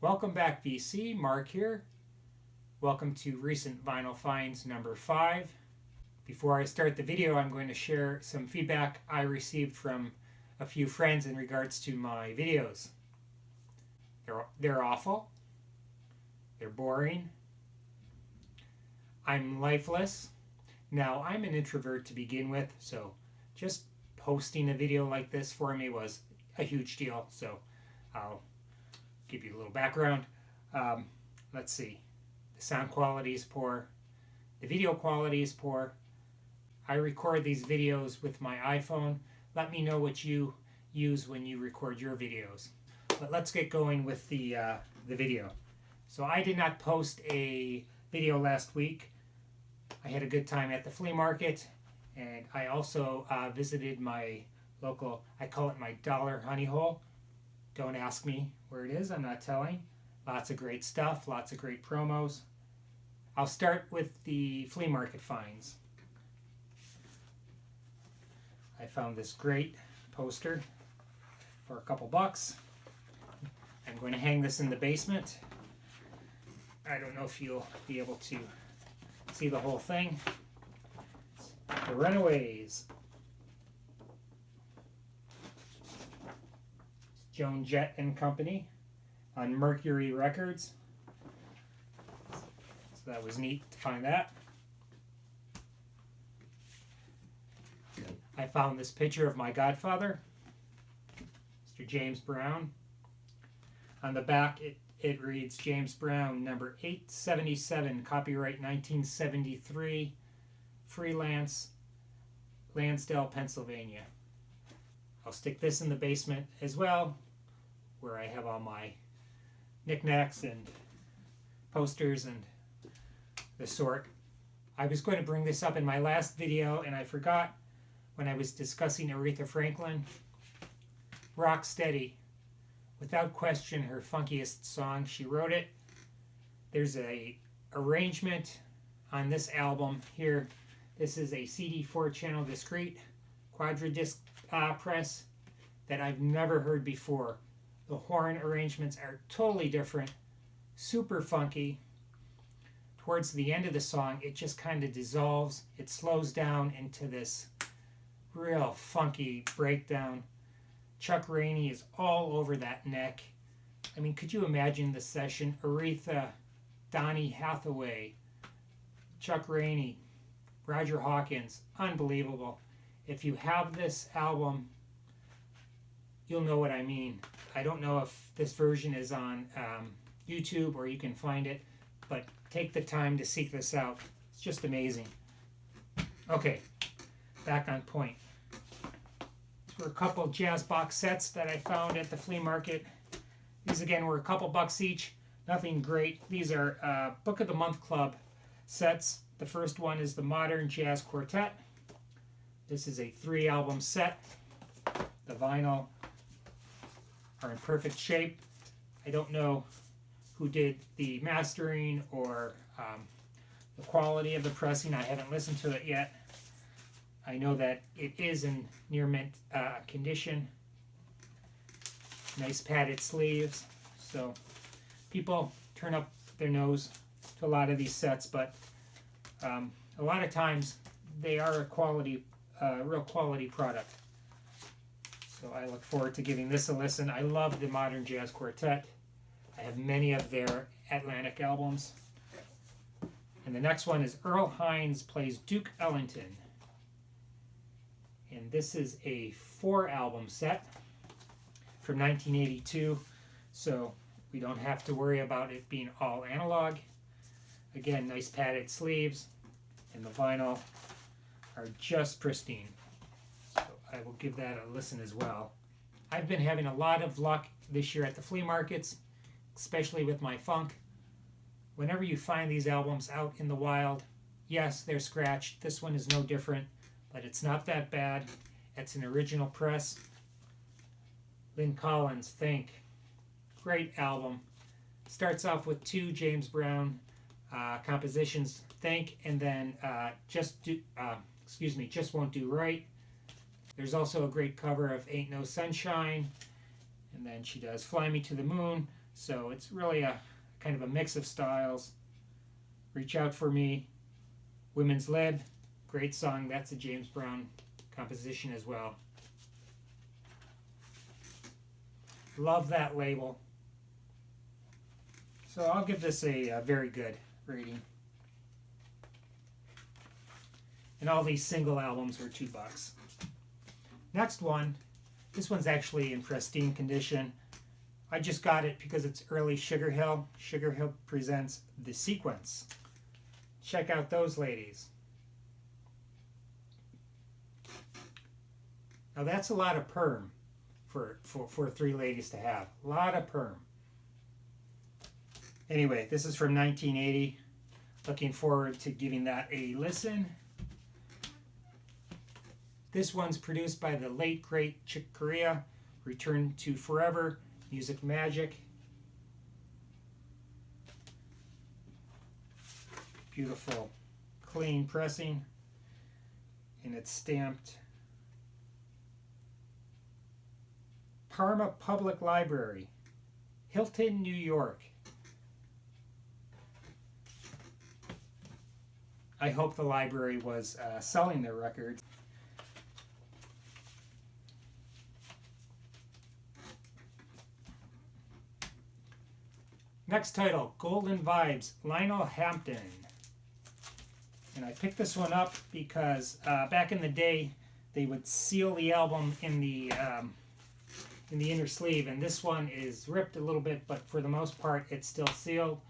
Welcome back, VC. Mark here. Welcome to Recent Vinyl Finds number 5. Before I start the video, I'm going to share some feedback I received from a few friends in regards to my videos. They're awful. They're boring. I'm lifeless. Now, I'm an introvert to begin with, so just posting a video like this for me was a huge deal. So I'll give you a little background. Let's see. The sound quality is poor. The video quality is poor. I record these videos with my iPhone. Let me know what you use when you record your videos. But let's get going with the video. So I did not post a video last week. I had a good time at the flea market, and I also visited my local, I call it my dollar honey hole. Don't ask me where it is, I'm not telling. Lots of great stuff, lots of great promos. I'll start with the flea market finds. I found this great poster for a couple bucks. I'm going to hang this in the basement. I don't know if you'll be able to see the whole thing. The Runaways. Joan Jett and Company on Mercury Records. So that was neat to find that. I found this picture of my godfather, Mr. James Brown. On the back it reads James Brown, number 877, copyright 1973, Freelance, Lansdale, Pennsylvania. I'll stick this in the basement as well, where I have all my knickknacks and posters and the sort. I was going to bring this up in my last video, and I forgot when I was discussing Aretha Franklin. Rock Steady. Without question, her funkiest song. She wrote it. There's a arrangement on this album here. This is a CD 4-channel discrete quadradisc press that I've never heard before. The horn arrangements are totally different, super funky. Towards the end of the song, it just kind of dissolves. It slows down into this real funky breakdown. Chuck Rainey is all over that neck. I mean, could you imagine the session? Aretha, Donny Hathaway, Chuck Rainey, Roger Hawkins, unbelievable. If you have this album, you'll know what I mean. I don't know if this version is on YouTube or you can find it, but take the time to seek this out. It's just amazing. Okay, back on point. These were a couple jazz box sets that I found at the flea market. These again were a couple bucks each. Nothing great. These are Book of the Month Club sets. The first one is the Modern Jazz Quartet. This is a 3-album set. The vinyl are in perfect shape. I don't know who did the mastering or the quality of the pressing. I haven't listened to it yet. I know that it is in near mint condition. Nice padded sleeves. So people turn up their nose to a lot of these sets, but a lot of times they are a quality, real quality product. So I look forward to giving this a listen. I love the Modern Jazz Quartet. I have many of their Atlantic albums. And the next one is Earl Hines Plays Duke Ellington. And this is a 4-album set from 1982. So we don't have to worry about it being all analog. Again, nice padded sleeves. And the vinyl are just pristine. So I will give that a listen as well. I've been having a lot of luck this year at the flea markets, especially with my funk. Whenever you find these albums out in the wild, yes, they're scratched. This one is no different, but it's not that bad. It's an original press. Lynn Collins, Think. Great album. Starts off with 2 James Brown compositions, Think, and then Just Won't Do Right. There's also a great cover of Ain't No Sunshine, and then she does Fly Me to the Moon, So it's really a kind of a mix of styles. Reach Out for Me, Women's Led, great song. That's a James Brown composition as well. Love that label. So I'll give this a very good rating. And all these single albums were $2. Next one, this one's actually in pristine condition. I just got it because it's early Sugar Hill. Sugar Hill presents The Sequence. Check out those ladies. Now that's a lot of perm for three ladies to have. A lot of perm. Anyway, this is from 1980. Looking forward to giving that a listen. This one's produced by the late, great Chick Corea. Return to Forever, Music Magic. Beautiful, clean pressing. And it's stamped Parma Public Library, Hilton, New York. I hope the library was selling their records. Next title, Golden Vibes, Lionel Hampton. And I picked this one up because back in the day, they would seal the album in the inner sleeve, and this one is ripped a little bit, but for the most part, it's still sealed.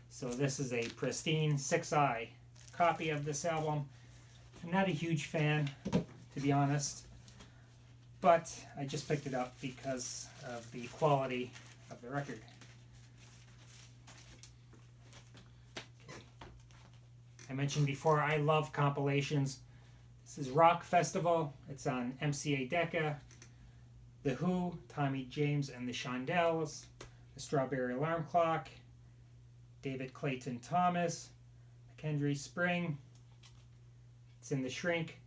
So this is a pristine 6i copy of this album. I'm not a huge fan, to be honest, but I just picked it up because of the quality of the record. I mentioned before, I love compilations. This is Rock Festival. It's on MCA Decca. The Who, Tommy James and the Shondells, The Strawberry Alarm Clock, David Clayton Thomas, McKendree Spring. It's in The Shrink.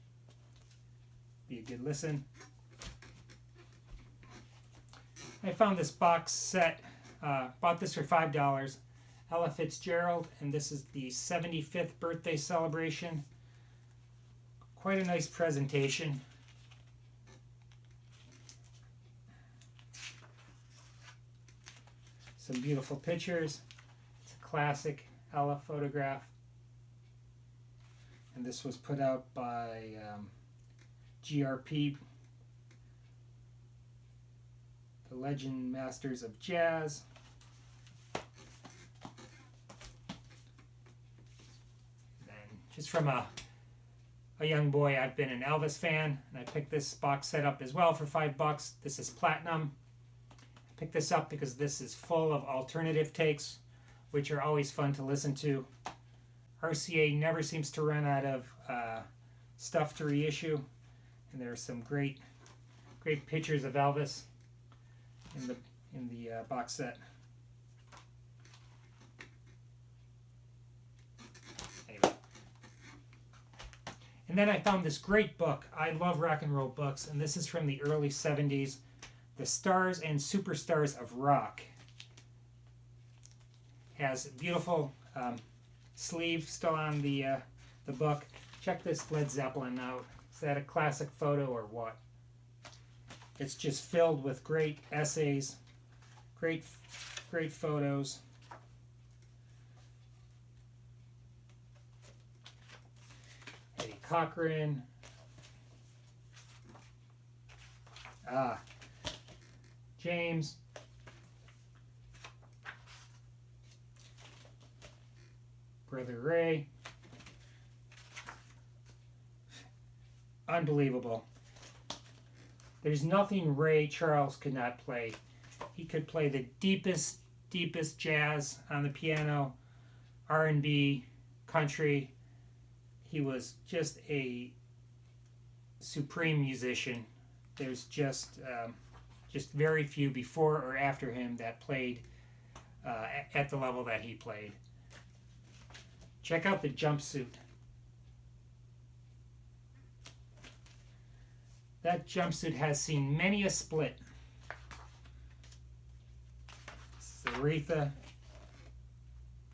Be a good listen. I found this box set. Bought this for $5. Ella Fitzgerald, and this is the 75th birthday celebration. Quite a nice presentation. Some beautiful pictures. It's a classic Ella photograph. And this was put out by GRP, the Legend Masters of Jazz. Just from a young boy, I've been an Elvis fan, and I picked this box set up as well for $5. This is platinum. I picked this up because this is full of alternative takes, which are always fun to listen to. RCA never seems to run out of stuff to reissue, and there are some great pictures of Elvis in the box set. And then I found this great book. I love rock and roll books, and this is from the early 70s, The Stars and Superstars of Rock. Has a beautiful sleeve still on the book. Check this Led Zeppelin out. Is that a classic photo or what? It's just filled with great essays, great photos. Eddie Cochran. James. Brother Ray. Unbelievable. There's nothing Ray Charles could not play. He could play the deepest jazz on the piano, R&B, country. He was just a supreme musician. There's just very few before or after him that played at the level that he played. Check out the jumpsuit. That jumpsuit has seen many a split. This is Aretha.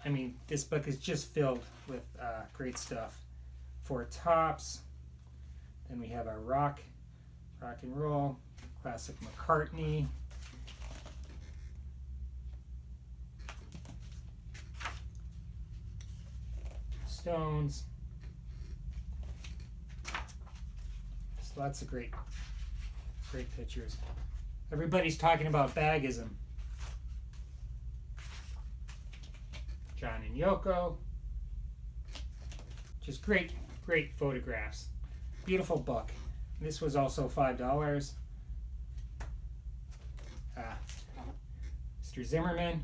I mean, this book is just filled with great stuff. Four Tops. Then we have our rock and roll, classic McCartney. Stones. Just lots of great pictures. Everybody's talking about Bagism. John and Yoko. Just great photographs. Beautiful book. This was also $5. Mr. Zimmerman.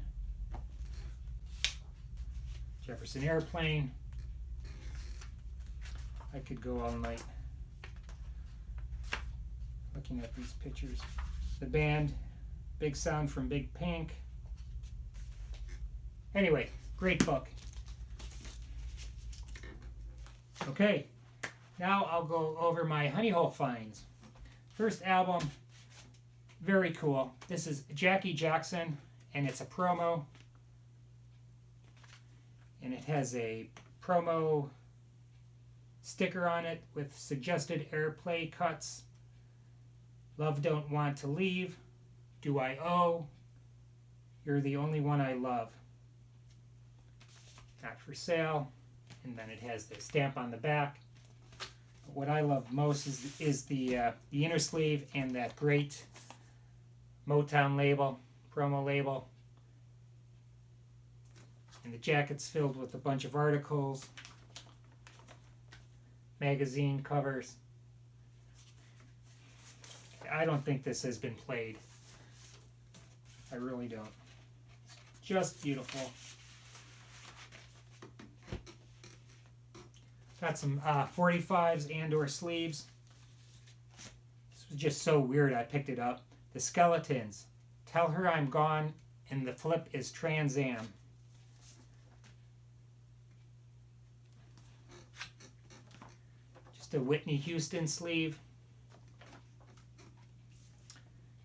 Jefferson Airplane. I could go all night looking at these pictures. The band, Big Sound from Big Pink. Anyway, great book. Okay, now I'll go over my Honey Hole finds. First album, very cool. This is Jackie Jackson, and it's a promo. And it has a promo sticker on it with suggested airplay cuts. Love Don't Want to Leave. Do I Owe? You're the Only One I Love. Not for sale. And then it has the stamp on the back. But what I love most is the inner sleeve and that great Motown label, promo label. And the jacket's filled with a bunch of articles, magazine covers. I don't think this has been played. I really don't. It's just beautiful. Got some 45s and or sleeves. This was just so weird I picked it up. The Skeletons. Tell Her I'm Gone, and the flip is Trans Am. Just a Whitney Houston sleeve.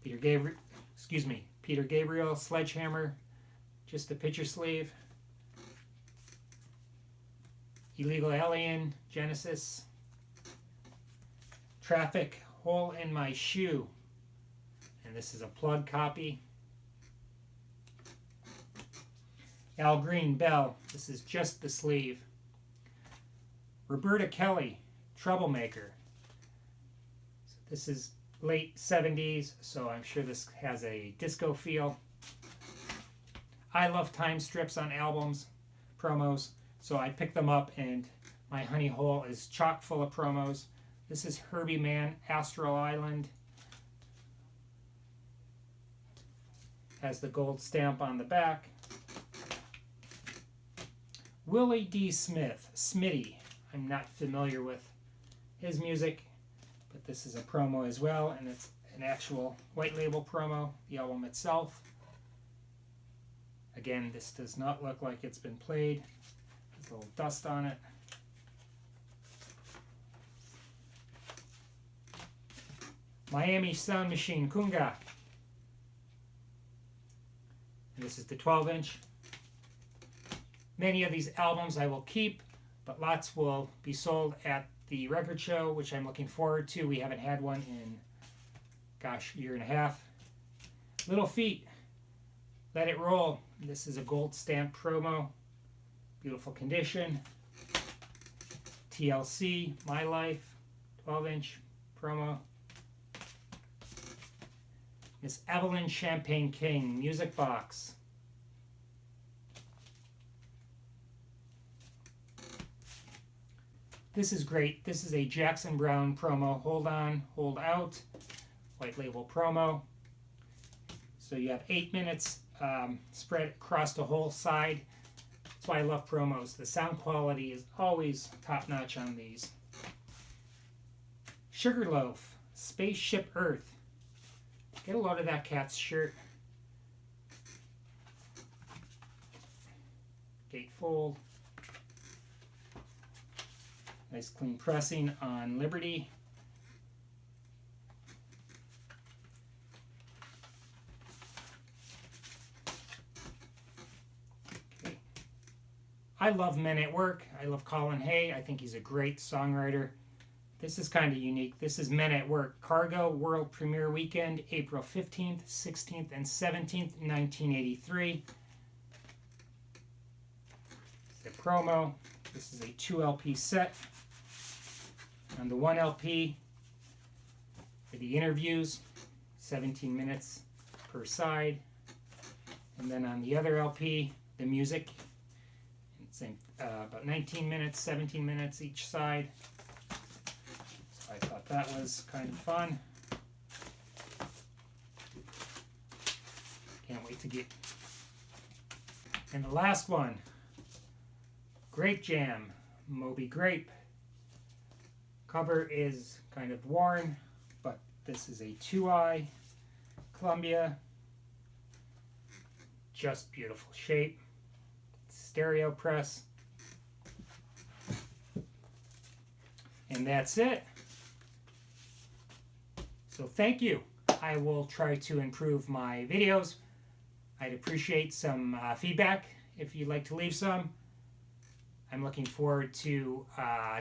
Peter Gabriel, Sledgehammer, just a picture sleeve. Illegal Alien, Genesis. Traffic, Hole in My Shoe. And this is a plug copy. Al Green, Bell. This is just the sleeve. Roberta Kelly, Troublemaker. So this is late 70s, so I'm sure this has a disco feel. I love time strips on albums, promos, so I picked them up, and my honey hole is chock full of promos. This is Herbie Mann, Astral Island. Has the gold stamp on the back. Willie D. Smith, Smitty. I'm not familiar with his music, but this is a promo as well, and it's an actual white label promo, the album itself. Again, this does not look like it's been played. There's a little dust on it. Miami Sound Machine, Kunga. And this is the 12-inch. Many of these albums I will keep, but lots will be sold at the record show, which I'm looking forward to. We haven't had one in, gosh, a year and a half. Little Feat, Let It Roll. This is a gold stamp promo. Beautiful condition. TLC, My Life, 12-inch promo. Miss Evelyn Champagne King, Music Box. This is great. This is a Jackson Browne promo. Hold On, Hold Out. White label promo. So you have 8 minutes spread across the whole side. That's why I love promos. The sound quality is always top-notch on these. Sugarloaf, Spaceship Earth. Get a load of that cat's shirt. Gatefold. Nice clean pressing on Liberty. I love Men at Work. I love Colin Hay. I think he's a great songwriter. This is kind of unique. This is Men at Work, Cargo World Premiere Weekend, April 15th, 16th, and 17th, 1983. The promo. This is a 2 LP set. On the 1 LP, for the interviews, 17 minutes per side. And then on the other LP, the music, same, about 19 minutes, 17 minutes each side. So I thought that was kind of fun. Can't wait to get. And the last one, Grape Jam, Moby Grape. Cover is kind of worn, but this is a 2i Columbia. Just beautiful shape. Stereo press. And that's it. So thank you. I will try to improve my videos. I'd appreciate some feedback if you'd like to leave some. I'm looking forward to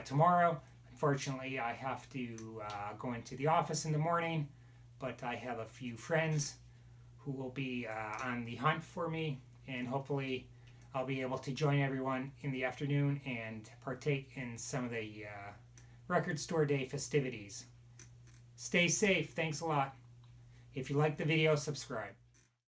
tomorrow. Unfortunately, I have to go into the office in the morning, but I have a few friends who will be on the hunt for me, and hopefully I'll be able to join everyone in the afternoon and partake in some of the Record Store Day festivities. Stay safe. Thanks a lot. If you like the video, subscribe.